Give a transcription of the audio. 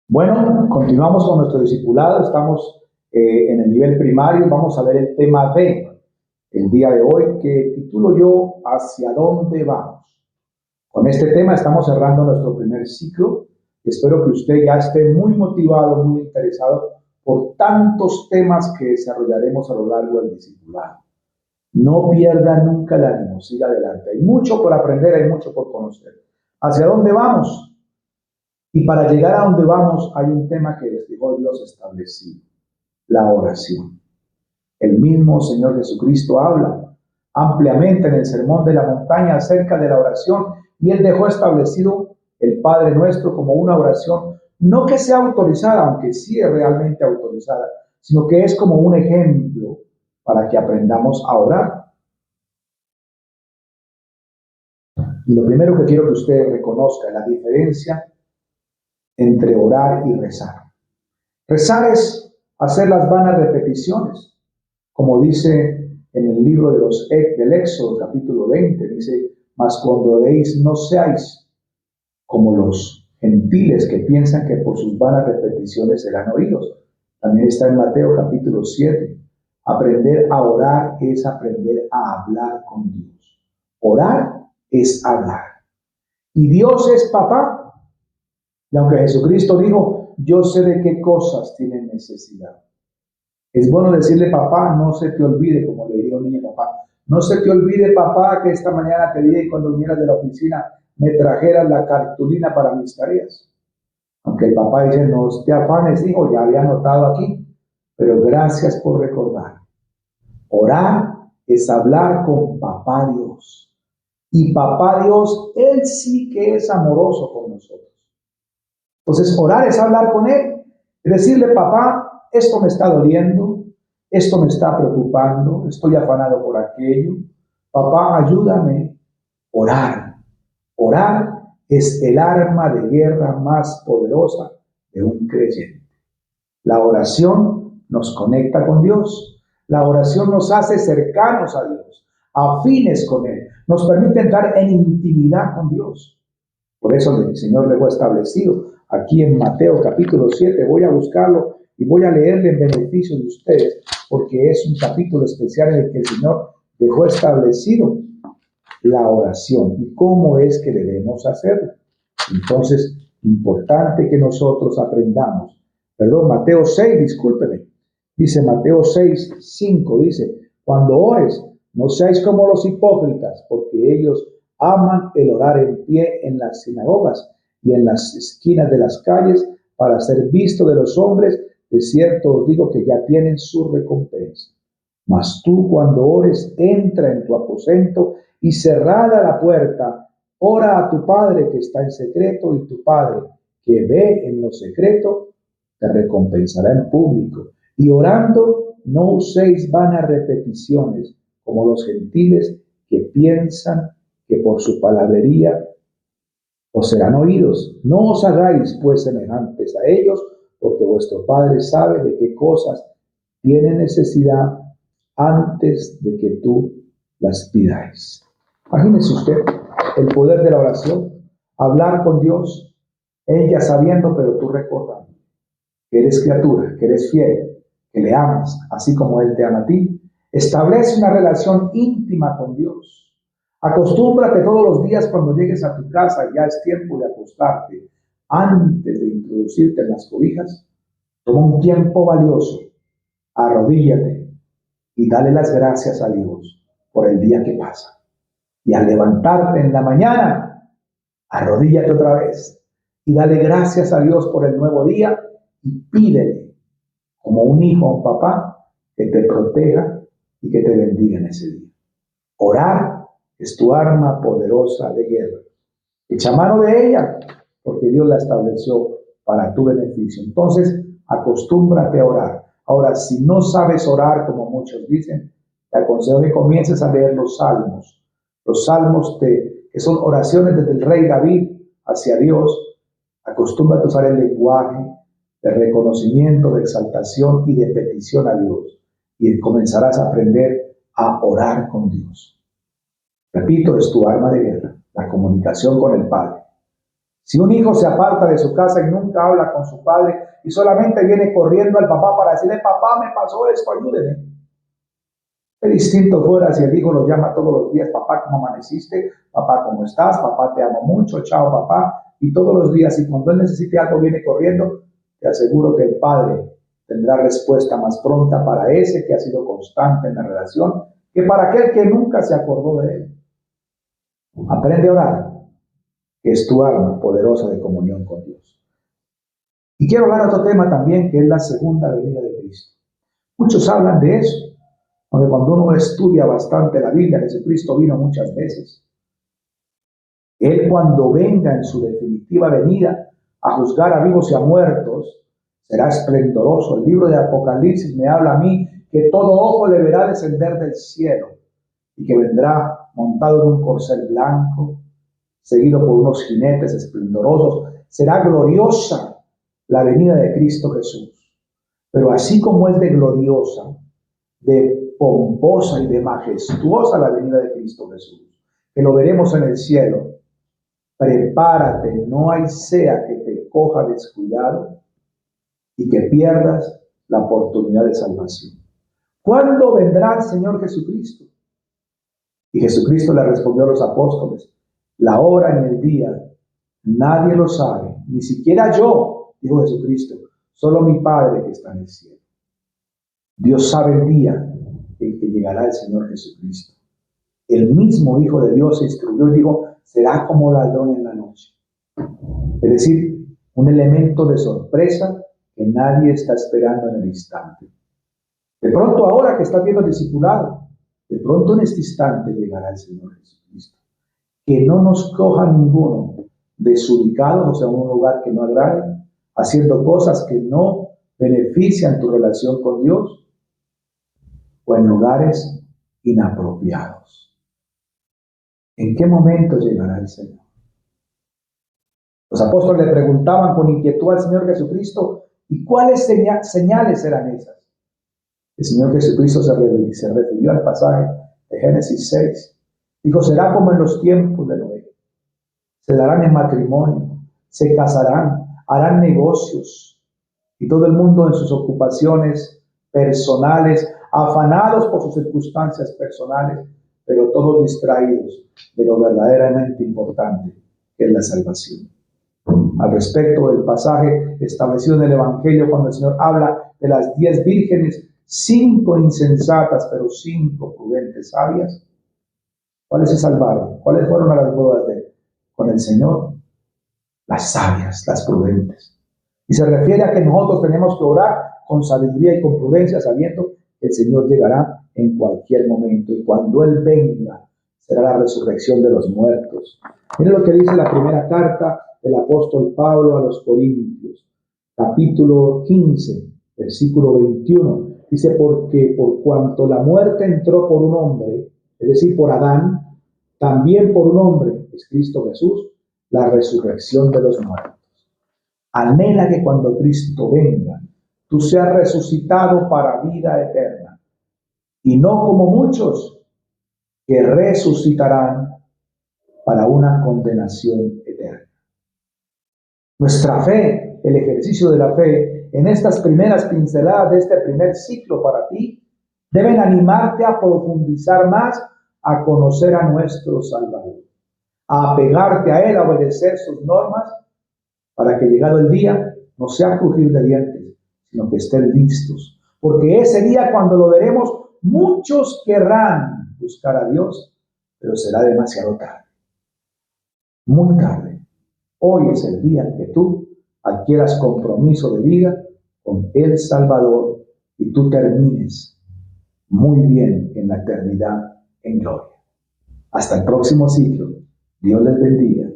Bueno, continuamos con nuestro discipulado, estamos en el nivel primario, vamos a ver el tema de el día de hoy que titulo yo ¿Hacia dónde vamos? Con este tema estamos cerrando nuestro primer ciclo. Espero que usted ya esté muy motivado, muy interesado por tantos temas que desarrollaremos a lo largo del discipulado. No pierda nunca el ánimo, siga adelante. Hay mucho por aprender, hay mucho por conocer. ¿Hacia dónde vamos? Y para llegar a donde vamos hay un tema que dejó Dios establecido, la oración. El mismo Señor Jesucristo habla ampliamente en el Sermón de la Montaña acerca de la oración y Él dejó establecido el Padre Nuestro como una oración, no que sea autorizada, aunque sí es realmente autorizada, sino que es como un ejemplo para que aprendamos a orar. Y lo primero que quiero que usted reconozca es la diferencia entre orar y rezar. Rezar es hacer las vanas repeticiones, como dice en el libro del Éxodo, capítulo 20, dice, mas cuando oréis no seáis como los gentiles que piensan que por sus vanas repeticiones serán oídos. También está en Mateo capítulo 7. Aprender a orar es aprender a hablar con Dios. Orar es hablar. Y Dios es papá. Y aunque Jesucristo dijo, yo sé de qué cosas tienen necesidad. Es bueno decirle, papá, no se te olvide, como le diría un niño, papá, no se te olvide, papá, que esta mañana te dije cuando vinieras de la oficina, me trajeras la cartulina para mis tareas. Aunque el papá dice, no te afanes, hijo, ya había anotado aquí, pero gracias por recordar. Orar es hablar con papá Dios. Y papá Dios, Él sí que es amoroso con nosotros. Entonces, orar es hablar con Él, es decirle, papá, esto me está doliendo, esto me está preocupando, estoy afanado por aquello. Papá, ayúdame. Orar. Orar es el arma de guerra más poderosa de un creyente. La oración nos conecta con Dios. La oración nos hace cercanos a Dios, afines con Él. Nos permite entrar en intimidad con Dios. Por eso el Señor dejó establecido aquí en Mateo capítulo 7. Voy a buscarlo y voy a leerle en beneficio de ustedes, porque es un capítulo especial en el que el Señor dejó establecido la oración y cómo es que debemos hacerla. Entonces, importante que nosotros aprendamos. Perdón, Mateo 6, discúlpeme. Dice Mateo 6, 5, dice, cuando ores, no seáis como los hipócritas, porque ellos aman el orar en pie en las sinagogas y en las esquinas de las calles para ser visto de los hombres. De cierto os digo que ya tienen su recompensa. Mas tú cuando ores, entra en tu aposento y cerrada la puerta, ora a tu Padre que está en secreto, y tu Padre que ve en lo secreto te recompensará en público. Y orando, no uséis vanas repeticiones como los gentiles que piensan que por su palabrería os serán oídos. No os hagáis pues semejantes a ellos, porque vuestro Padre sabe de qué cosas tiene necesidad antes de que tú las pidáis. Imagínese usted el poder de la oración, hablar con Dios, ella sabiendo, pero tú recordando que eres criatura, que eres fiel, que le amas, así como Él te ama a ti. Establece una relación íntima con Dios. Acostúmbrate todos los días cuando llegues a tu casa y ya es tiempo de acostarte, antes de introducirte en las cobijas, toma un tiempo valioso, arrodíllate y dale las gracias a Dios por el día que pasa. Y al levantarte en la mañana, arrodíllate otra vez y dale gracias a Dios por el nuevo día y pídele, como un hijo o un papá, que te proteja y que te bendiga en ese día. Orar es tu arma poderosa de guerra. Echa mano de ella, porque Dios la estableció para tu beneficio. Entonces, acostúmbrate a orar. Ahora, si no sabes orar, como muchos dicen, te aconsejo que comiences a leer los salmos. Los salmos que son oraciones desde el rey David hacia Dios. Acostúmbrate a usar el lenguaje de reconocimiento, de exaltación y de petición a Dios. Y comenzarás a aprender a orar con Dios. Repito, es tu arma de guerra, la comunicación con el Padre. Si un hijo se aparta de su casa y nunca habla con su padre y solamente viene corriendo al papá para decirle, papá, me pasó esto, ayúdeme. Qué distinto fuera si el hijo lo llama todos los días, papá, ¿cómo amaneciste? Papá, ¿cómo estás? Papá, te amo mucho, chao, papá. Y todos los días, y cuando él necesite algo, viene corriendo, te aseguro que el padre tendrá respuesta más pronta para ese que ha sido constante en la relación que para aquel que nunca se acordó de él. Aprende a orar, que es tu arma poderosa de comunión con Dios. Y quiero hablar de otro tema también, que es la segunda venida de Cristo. Muchos hablan de eso, porque cuando uno estudia bastante la Biblia, Jesucristo vino muchas veces. Él, cuando venga en su definitiva venida a juzgar a vivos y a muertos, será esplendoroso. El libro de Apocalipsis me habla a mí que todo ojo le verá descender del cielo y que vendrá montado en un corcel blanco, seguido por unos jinetes esplendorosos. Será gloriosa la venida de Cristo Jesús. Pero así como es de gloriosa, de pomposa y de majestuosa la venida de Cristo Jesús, que lo veremos en el cielo, prepárate, no hay sea que te coja descuidado y que pierdas la oportunidad de salvación. ¿Cuándo vendrá el Señor Jesucristo? Y Jesucristo le respondió a los apóstoles, la hora ni el día, nadie lo sabe, ni siquiera yo, dijo Jesucristo, solo mi Padre que está en el cielo. Dios sabe el día en que llegará el Señor Jesucristo. El mismo Hijo de Dios se instruyó y dijo, será como ladrón en la noche. Es decir, un elemento de sorpresa que nadie está esperando en el instante. De pronto ahora que estás viendo el discipulado, de pronto en este instante llegará el Señor Jesucristo. Que no nos coja ninguno desubicados, o sea, en un lugar que no agrade, haciendo cosas que no benefician tu relación con Dios, o en lugares inapropiados. ¿En qué momento llegará el Señor? Los apóstoles le preguntaban con inquietud al Señor Jesucristo, ¿y cuáles señales eran esas? El Señor Jesucristo se refirió al pasaje de Génesis 6. Dijo, será como en los tiempos de Noé. Se darán en matrimonio, se casarán, harán negocios, y todo el mundo en sus ocupaciones personales, afanados por sus circunstancias personales, pero todos distraídos de lo verdaderamente importante, que es la salvación. Al respecto del pasaje establecido en el Evangelio, cuando el Señor habla de las 10 vírgenes, 5 insensatas, pero 5 prudentes, sabias, ¿cuáles se salvaron? ¿Cuáles fueron a las bodas con el Señor? Las sabias, las prudentes. Y se refiere a que nosotros tenemos que orar con sabiduría y con prudencia, sabiendo que el Señor llegará en cualquier momento. Y cuando Él venga, será la resurrección de los muertos. Miren lo que dice la primera carta del apóstol Pablo a los Corintios, capítulo 15, versículo 21. Dice, porque por cuanto la muerte entró por un hombre, es decir, por Adán, también por un hombre, es Cristo Jesús, la resurrección de los muertos. Anhela que cuando Cristo venga, tú seas resucitado para vida eterna, y no como muchos que resucitarán para una condenación eterna. Nuestra fe, el ejercicio de la fe, en estas primeras pinceladas de este primer ciclo para ti, deben animarte a profundizar más, a conocer a nuestro Salvador, a apegarte a Él, a obedecer sus normas, para que llegado el día no sea crujir de dientes, sino que estén listos. Porque ese día, cuando lo veremos, muchos querrán buscar a Dios, pero será demasiado tarde. Muy tarde. Hoy es el día en que tú adquieras compromiso de vida con el Salvador y tú termines muy bien en la eternidad en gloria. Hasta el próximo ciclo. Dios les bendiga.